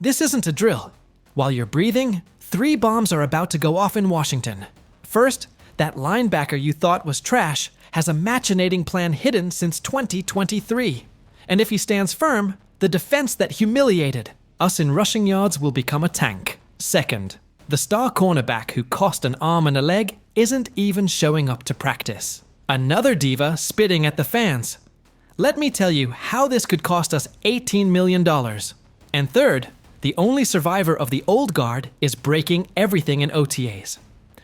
This isn't a drill. While you're breathing, 3 bombs are about to go off in Washington. First, that linebacker you thought was trash has a machinating plan hidden since 2023. And if he stands firm, the defense that humiliated us in rushing yards will become a tank. Second, the star cornerback who cost an arm and a leg isn't even showing up to practice. Another diva spitting at the fans. Let me tell you how this could cost us $18 million. And third, the only survivor of the old guard is breaking everything in OTAs.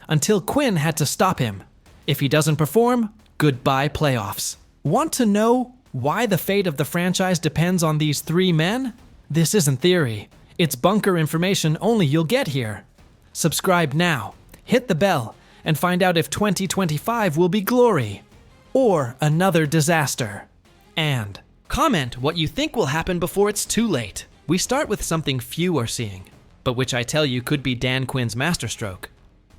Until Quinn had to stop him. If he doesn't perform, goodbye playoffs. Want to know why the fate of the franchise depends on these 3 men? This isn't theory. It's bunker information only you'll get here. Subscribe now, hit the bell, and find out if 2025 will be glory or another disaster. And comment what you think will happen before it's too late. We start with something few are seeing, but which I tell you could be Dan Quinn's masterstroke.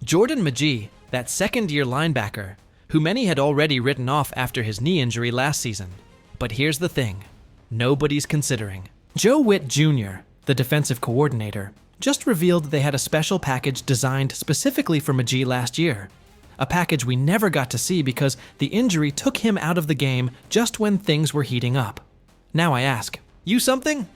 Jordan Magee, that second-year linebacker, who many had already written off after his knee injury last season. But here's the thing, nobody's considering. Joe Witt Jr., the defensive coordinator, just revealed they had a special package designed specifically for Magee last year. A package we never got to see because the injury took him out of the game just when things were heating up. Now I ask, you something?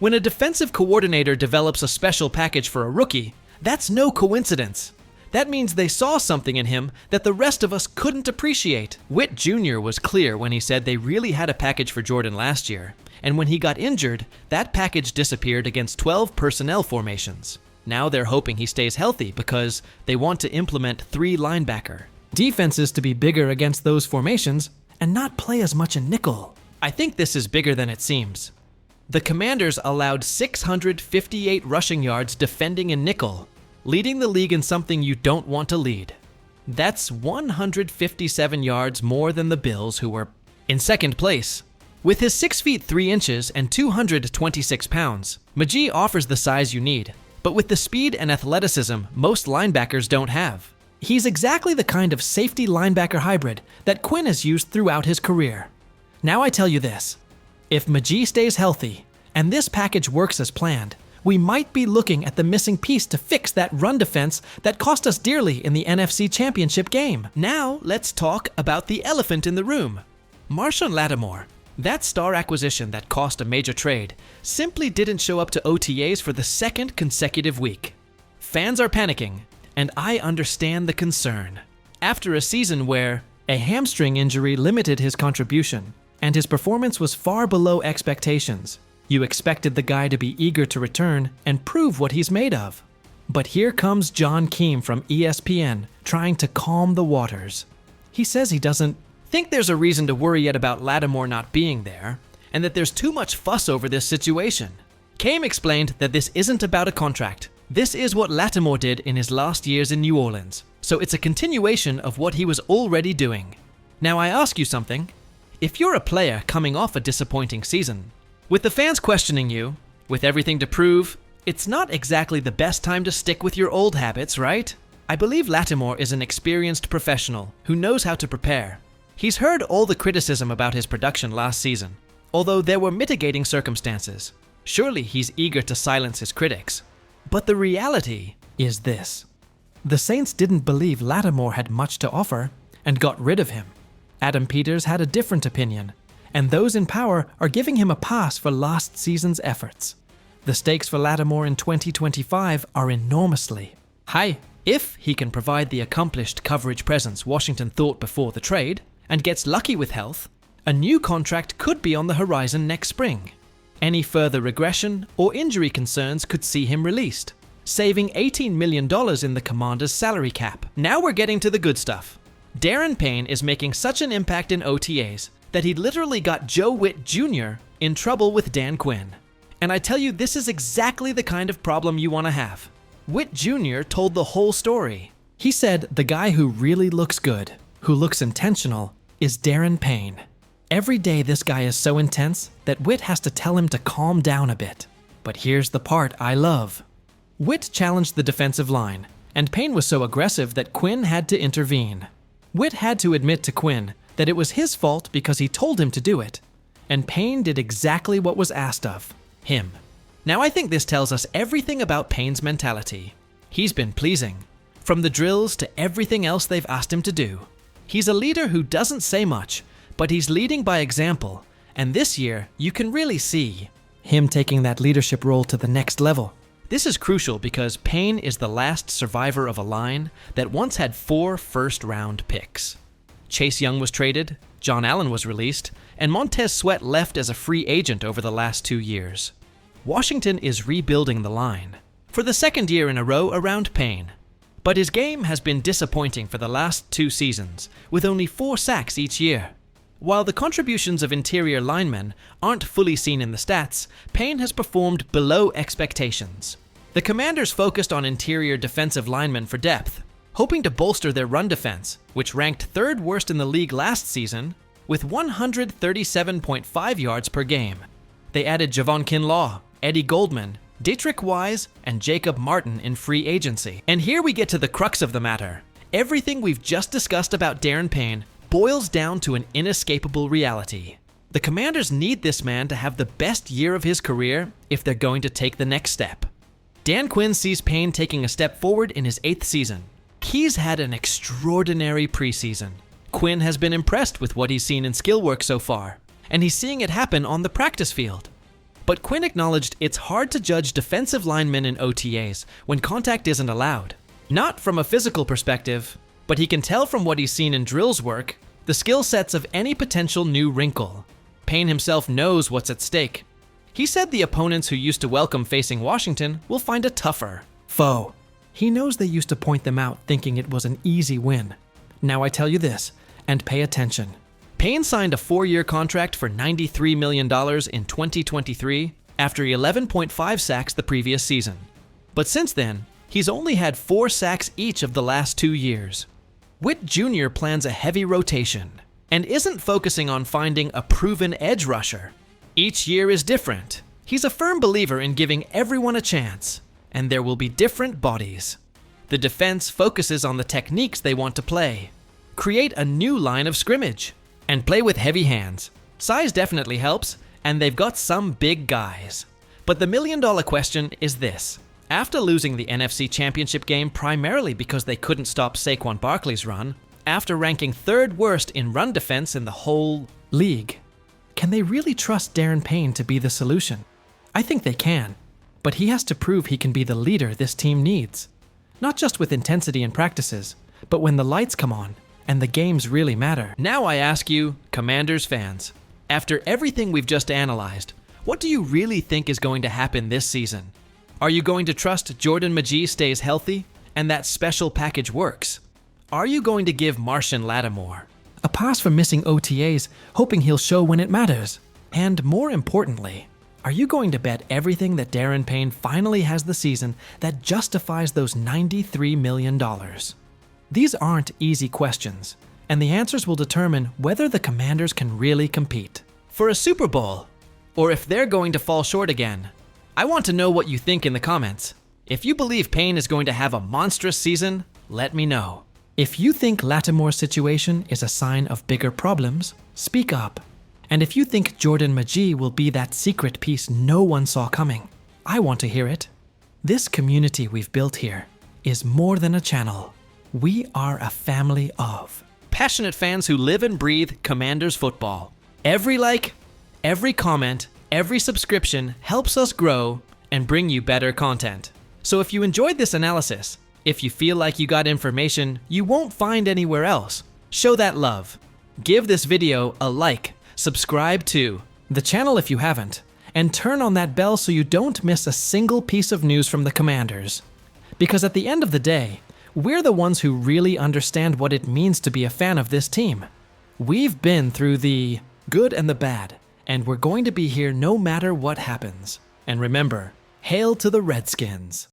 When a defensive coordinator develops a special package for a rookie, that's no coincidence. That means they saw something in him that the rest of us couldn't appreciate. Witt Jr. was clear when he said they really had a package for Jordan last year, and when he got injured, that package disappeared against 12 personnel formations. Now they're hoping he stays healthy because they want to implement 3 linebacker defenses to be bigger against those formations and not play as much in nickel. I think this is bigger than it seems. The Commanders allowed 658 rushing yards defending in nickel, leading the league in something you don't want to lead. That's 157 yards more than the Bills, who were in second place. With his 6 feet 3 inches and 226 pounds, Magee offers the size you need, but with the speed and athleticism most linebackers don't have. He's exactly the kind of safety linebacker hybrid that Quinn has used throughout his career. Now I tell you this, if Magee stays healthy and this package works as planned, we might be looking at the missing piece to fix that run defense that cost us dearly in the NFC Championship game. Now let's talk about the elephant in the room. Marshawn Lattimore, that star acquisition that cost a major trade, simply didn't show up to OTAs for the 2nd consecutive week. Fans are panicking, and I understand the concern. After a season where a hamstring injury limited his contribution, and his performance was far below expectations, you expected the guy to be eager to return and prove what he's made of. But here comes John Keim from ESPN trying to calm the waters. He says he doesn't think there's a reason to worry yet about Lattimore not being there, and that there's too much fuss over this situation. Keim explained that this isn't about a contract. This is what Lattimore did in his last years in New Orleans, so it's a continuation of what he was already doing. Now I ask you something. If you're a player coming off a disappointing season, with the fans questioning you, with everything to prove, it's not exactly the best time to stick with your old habits, right? I believe Lattimore is an experienced professional who knows how to prepare. He's heard all the criticism about his production last season, although there were mitigating circumstances. Surely he's eager to silence his critics. But the reality is this. The Saints didn't believe Lattimore had much to offer and got rid of him. Adam Peters had a different opinion, and those in power are giving him a pass for last season's efforts. The stakes for Lattimore in 2025 are enormously high. If he can provide the accomplished coverage presence Washington thought before the trade, and gets lucky with health, a new contract could be on the horizon next spring. Any further regression or injury concerns could see him released, saving $18 million in the Commanders' salary cap. Now we're getting to the good stuff. Darren Payne is making such an impact in OTAs that he literally got Joe Witt Jr. in trouble with Dan Quinn. And I tell you, this is exactly the kind of problem you want to have. Witt Jr. told the whole story. He said the guy who really looks good, who looks intentional, is Darren Payne. Every day this guy is so intense that Witt has to tell him to calm down a bit. But here's the part I love. Witt challenged the defensive line, and Payne was so aggressive that Quinn had to intervene. Witt had to admit to Quinn that it was his fault because he told him to do it, and Payne did exactly what was asked of him. Now I think this tells us everything about Payne's mentality. He's been pleasing, from the drills to everything else they've asked him to do. He's a leader who doesn't say much, but he's leading by example, and this year you can really see him taking that leadership role to the next level. This is crucial because Payne is the last survivor of a line that once had 4 first-round picks. Chase Young was traded, John Allen was released, and Montez Sweat left as a free agent over the last 2 years. Washington is rebuilding the line, for the second year in a row around Payne. But his game has been disappointing for the last 2 seasons, with only 4 sacks each year. While the contributions of interior linemen aren't fully seen in the stats, Payne has performed below expectations. The Commanders focused on interior defensive linemen for depth, hoping to bolster their run defense, which ranked 3rd worst in the league last season, with 137.5 yards per game. They added Javon Kinlaw, Eddie Goldman, Dietrich Wise, and Jacob Martin in free agency. And here we get to the crux of the matter. Everything we've just discussed about Daron Payne boils down to an inescapable reality. The Commanders need this man to have the best year of his career if they're going to take the next step. Dan Quinn sees Payne taking a step forward in his 8th season. He's had an extraordinary preseason. Quinn has been impressed with what he's seen in skill work so far, and he's seeing it happen on the practice field. But Quinn acknowledged it's hard to judge defensive linemen in OTAs when contact isn't allowed. Not from a physical perspective, but he can tell from what he's seen in drills work the skill sets of any potential new wrinkle. Payne himself knows what's at stake. He said the opponents who used to welcome facing Washington will find a tougher foe. He knows they used to point them out thinking it was an easy win. Now I tell you this, and pay attention. Payne signed a 4-year contract for $93 million in 2023 after 11.5 sacks the previous season. But since then, he's only had 4 sacks each of the last 2 years. Witt Jr. plans a heavy rotation and isn't focusing on finding a proven edge rusher. Each year is different. He's a firm believer in giving everyone a chance, and there will be different bodies. The defense focuses on the techniques they want to play. Create a new line of scrimmage and play with heavy hands. Size definitely helps, and they've got some big guys. But the million-dollar question is this. After losing the NFC Championship game primarily because they couldn't stop Saquon Barkley's run, after ranking 3rd worst in run defense in the whole league, can they really trust Daron Payne to be the solution? I think they can, but he has to prove he can be the leader this team needs. Not just with intensity in practices, but when the lights come on and the games really matter. Now I ask you, Commanders fans, after everything we've just analyzed, what do you really think is going to happen this season? Are you going to trust Jordan Magee stays healthy and that special package works? Are you going to give Marshon Lattimore a pass for missing OTAs, hoping he'll show when it matters? And more importantly, are you going to bet everything that Daron Payne finally has the season that justifies those $93 million? These aren't easy questions, and the answers will determine whether the Commanders can really compete for a Super Bowl, or if they're going to fall short again. I want to know what you think in the comments. If you believe Payne is going to have a monstrous season, let me know. If you think Lattimore's situation is a sign of bigger problems, speak up. And if you think Jordan Magee will be that secret piece no one saw coming, I want to hear it. This community we've built here is more than a channel. We are a family of passionate fans who live and breathe Commanders football. Every like, every comment, every subscription helps us grow and bring you better content. So if you enjoyed this analysis, if you feel like you got information you won't find anywhere else, show that love. Give this video a like, subscribe to the channel if you haven't, and turn on that bell so you don't miss a single piece of news from the Commanders. Because at the end of the day, we're the ones who really understand what it means to be a fan of this team. We've been through the good and the bad, and we're going to be here no matter what happens. And remember, hail to the Redskins.